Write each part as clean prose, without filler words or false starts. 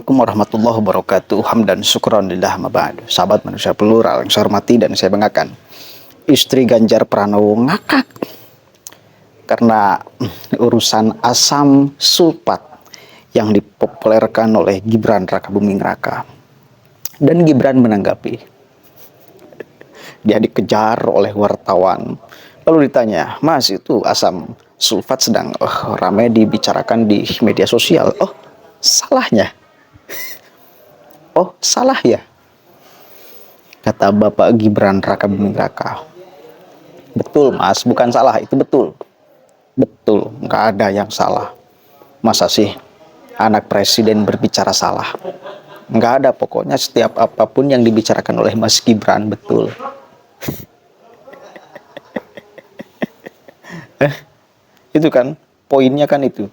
Assalamualaikum warahmatullahi wabarakatuh. Hamdan syukran lillah mabad. Sahabat manusia plural yang saya hormati dan saya banggakan, istri Ganjar Pranowo ngakak karena urusan asam sulfat yang dipopulerkan oleh Gibran Rakabuming Raka. Dan Gibran menanggapi. Dia dikejar oleh wartawan. Lalu ditanya, "Mas, itu asam sulfat sedang ramai dibicarakan di media sosial." Oh, salahnya. Oh, salah ya? Kata Bapak Gibran Rakabuming Raka. Betul, Mas, bukan salah, itu betul. Betul, nggak ada yang salah. Masa sih anak presiden berbicara salah? Nggak ada, pokoknya setiap apapun yang dibicarakan oleh Mas Gibran betul. Itu kan, poinnya kan itu.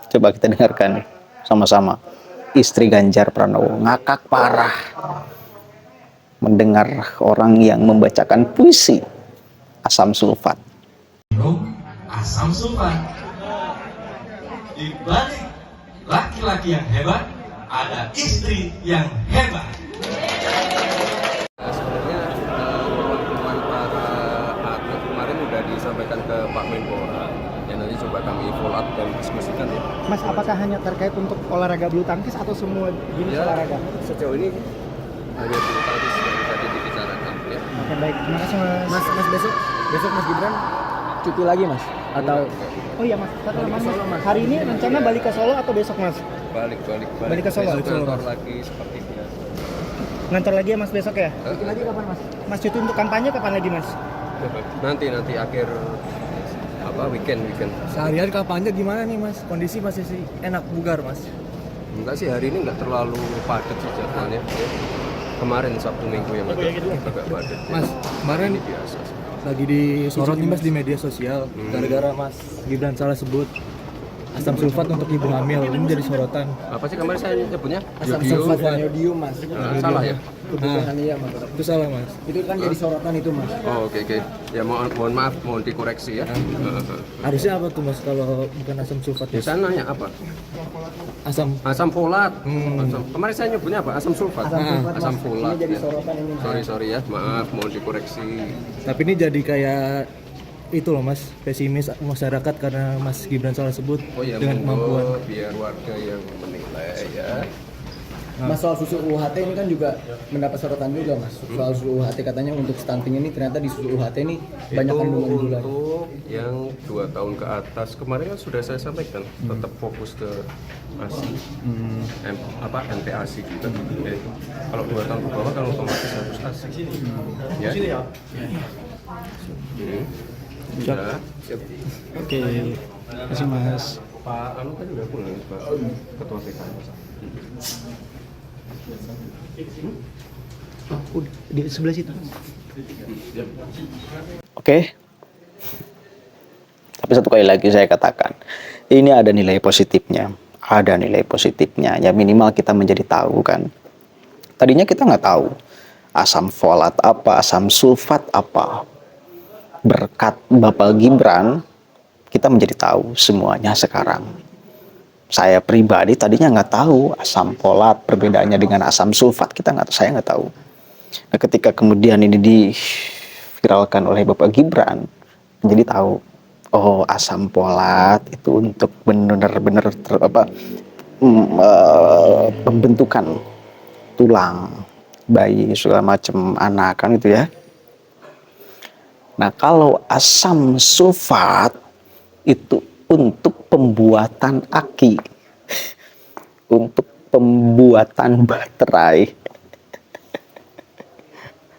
Coba kita dengarkan sama-sama. Istri Ganjar Pranowo ngakak parah mendengar orang yang membacakan puisi asam sulfat. Asam sulfat. Di balik laki-laki yang hebat, ada istri yang hebat. Sebenarnya perwakilan para atlet kemarin sudah disampaikan ke Pak Menpora, yang nanti coba kami follow up dan diskusikan ya. Mas, apakah hanya terkait untuk olahraga bulu tangkis atau semua jenis olahraga? Sejauh ini hanya bulu tangkis yang tadi dibicarakan ya. Oke, baik. Terima kasih, Mas. Mas besok Mas Gibran cuti lagi, Mas? Atau Oh iya, Mas. Mas. Hari ini rencana balik ke Solo atau besok, Mas? Balik ke Solo. Besok kantor lagi seperti biasa. Ngantor lagi ya, Mas, besok ya? Cuti lagi kapan, Mas? Mas cuti untuk kampanye kapan lagi, Mas? Nanti akhir weekend. Seharian kampanye gimana nih, Mas? Kondisi masih enak bugar, Mas? Enggak sih, hari ini enggak terlalu padat sih jadwalnya. Kemarin Sabtu Minggu yang agak padat. Mas, kemarin Ini biasa sih. lagi disorot nih, Mas, di media sosial gara-gara Mas Gibran salah sebut asam sulfat untuk ibu hamil. Ini jadi sorotan. Apa sih kemarin saya nyebutnya? Asam Yodio. sulfat Yodium, Mas. Salah ya? Kebutuhan iya, Mas. Itu salah, Mas. Itu kan jadi sorotan itu, Mas. Oh, oke. Ya mohon maaf, mohon dikoreksi ya. Harusnya apa tuh, Mas, kalau bukan asam sulfat? Di sananya apa? Asam Folat. Kemarin saya nyebutnya apa? Asam sulfat. Asam Mas. folat. Ini jadi Ya. sorotan ini. Sorry ya, maaf, mohon dikoreksi. Tapi ini jadi kayak itu loh, Mas, pesimis masyarakat karena Mas Gibran salah sebut Oh ya, dengan kemampuan. biar warga yang menilai ya. Mas, soal susu UHT ini kan juga mendapat sorotan juga, Mas. Soal susu UHT katanya untuk stunting ini ternyata di susu UHT ini banyak kandungan gula. Untuk yang 2 tahun ke atas kemarin kan sudah saya sampaikan tetap fokus ke ASI, NPASI kita. Kalau 2 tahun ke bawah kan otomatis harus ASI. Ya. Sudah. Siap. Oke. Terima kasih, Mas. Pak Anu kan udah pulang, Pak Ketua TKN. Udah di sebelah situ. Oke. Tapi satu kali lagi saya katakan, ini ada nilai positifnya. Ada nilai positifnya. Ya minimal kita menjadi tahu kan. Tadinya kita nggak tahu asam folat apa, asam sulfat apa. Berkat Bapak Gibran, kita menjadi tahu semuanya sekarang. Saya pribadi tadinya nggak tahu asam folat perbedaannya dengan asam sulfat, saya nggak tahu. Nah, ketika kemudian ini diviralkan oleh Bapak Gibran, menjadi tahu, oh asam folat itu untuk benar-benar pembentukan tulang bayi segala macam anak kan itu ya. Nah, kalau asam sulfat itu untuk pembuatan aki, untuk pembuatan baterai.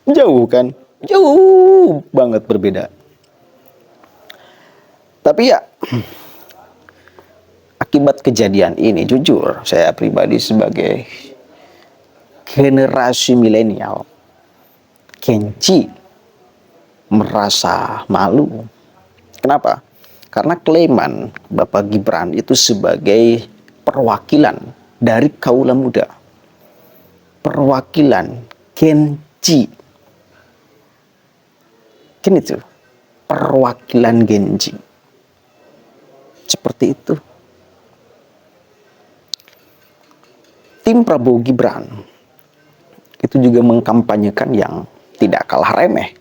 Jauh kan? Jauh banget berbeda. Tapi ya, akibat kejadian ini, jujur, saya pribadi sebagai generasi milenial, Kenci, merasa malu. Kenapa? Karena klaiman Bapak Gibran itu sebagai perwakilan dari kaula muda. Perwakilan Genci. Kan itu. Perwakilan Genci. Seperti itu. tim Prabowo Gibran itu juga mengkampanyekan yang tidak kalah remeh,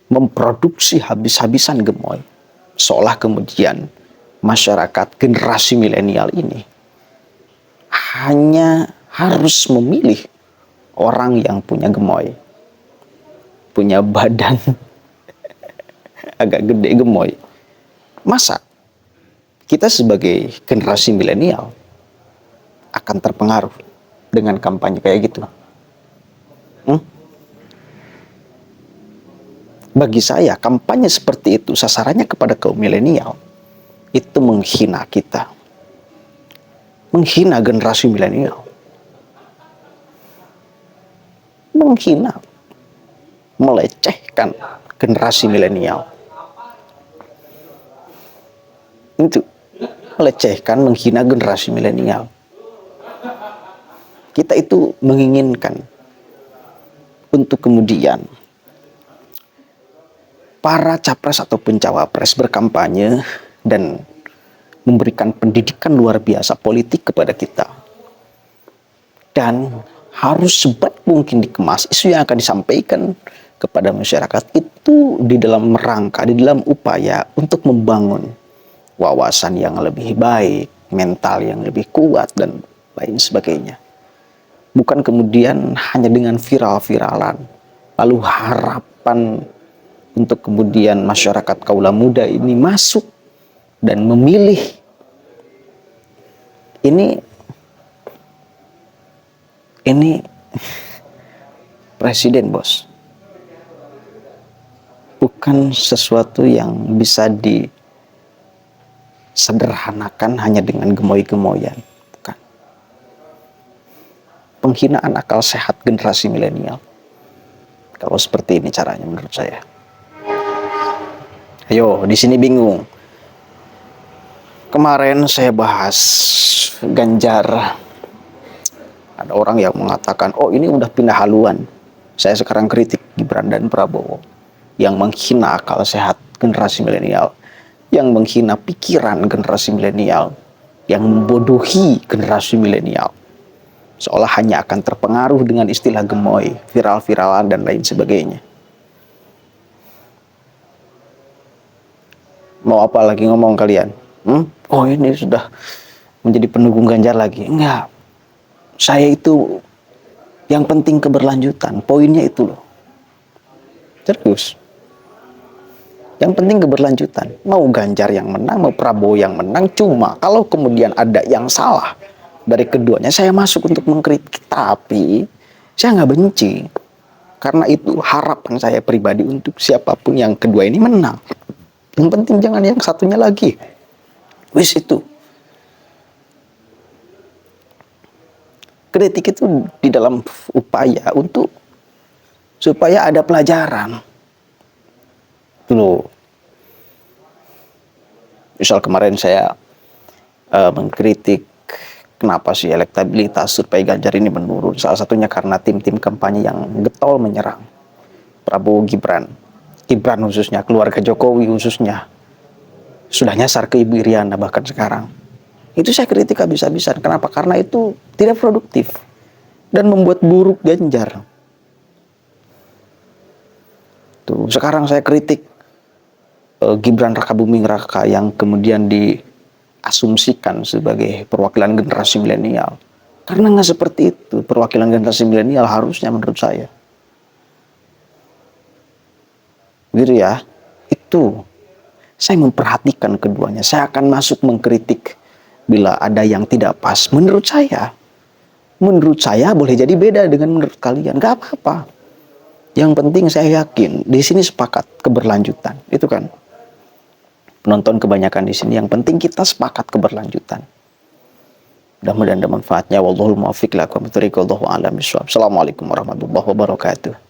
memproduksi habis-habisan gemoy, seolah kemudian masyarakat generasi milenial ini hanya harus memilih orang yang punya gemoy, punya badan agak gede gemoy. Masa kita sebagai generasi milenial akan terpengaruh dengan kampanye kayak gitu? Bagi saya, kampanye seperti itu sasarannya kepada kaum milenial itu menghina kita, menghina generasi milenial, menghina, melecehkan generasi milenial. Itu melecehkan, menghina generasi milenial. Kita itu menginginkan untuk kemudian para capres ataupun cawapres berkampanye dan memberikan pendidikan luar biasa politik kepada kita. Dan harus sebaik mungkin dikemas isu yang akan disampaikan kepada masyarakat itu di dalam rangka, di dalam upaya untuk membangun wawasan yang lebih baik, mental yang lebih kuat, dan lain sebagainya. Bukan kemudian hanya dengan viral-viralan, lalu harapan untuk kemudian masyarakat kaula muda ini masuk dan memilih. Ini presiden, bos. Bukan sesuatu yang bisa disederhanakan hanya dengan gemoy-gemoyan. Bukan. Penghinaan akal sehat generasi milenial. Kalau seperti ini caranya menurut saya. Ayo, di sini bingung. Kemarin saya bahas Ganjar. Ada orang yang mengatakan, oh ini udah pindah haluan. Saya sekarang kritik Gibran dan Prabowo yang menghina akal sehat generasi milenial, yang menghina pikiran generasi milenial, yang membodohi generasi milenial, seolah hanya akan terpengaruh dengan istilah gemoy, viral-viralan, dan lain sebagainya. Mau apa lagi ngomong kalian? Oh ini sudah menjadi pendukung Ganjar lagi. Enggak. Saya itu yang penting keberlanjutan. Poinnya itu loh. Serius. Yang penting keberlanjutan. Mau Ganjar yang menang, mau Prabowo yang menang. Cuma kalau kemudian ada yang salah dari keduanya, saya masuk untuk mengkritik. Tapi saya nggak benci. Karena itu harapan saya pribadi untuk siapapun yang kedua ini menang. Yang penting jangan yang satunya lagi. Wis itu. Kritik itu di dalam upaya untuk supaya ada pelajaran. Loh. Misal kemarin saya mengkritik kenapa sih elektabilitas survei Ganjar ini menurun. Salah satunya karena tim-tim kampanye yang getol menyerang Prabowo Gibran. Gibran khususnya, keluarga Jokowi khususnya, sudah nyasar ke Ibu Iriana bahkan sekarang. Itu saya kritik habis-habisan. Kenapa? Karena itu tidak produktif dan membuat buruk Ganjar. Tuh, sekarang saya kritik Gibran Rakabuming Raka yang kemudian diasumsikan sebagai perwakilan generasi milenial. Karena nggak seperti itu perwakilan generasi milenial harusnya menurut saya. Gitu ya, itu saya memperhatikan keduanya. Saya akan masuk mengkritik bila ada yang tidak pas. Menurut saya boleh jadi beda dengan menurut kalian, gak apa-apa. Yang penting saya yakin di sini sepakat keberlanjutan, itu kan. Penonton kebanyakan di sini, yang penting kita sepakat keberlanjutan. Mudah-mudahan ada manfaatnya. Wallahul muwaffiq ila aqwamit thoriq. Wallahu a'lam bishawab. Assalamualaikum warahmatullahi wabarakatuh.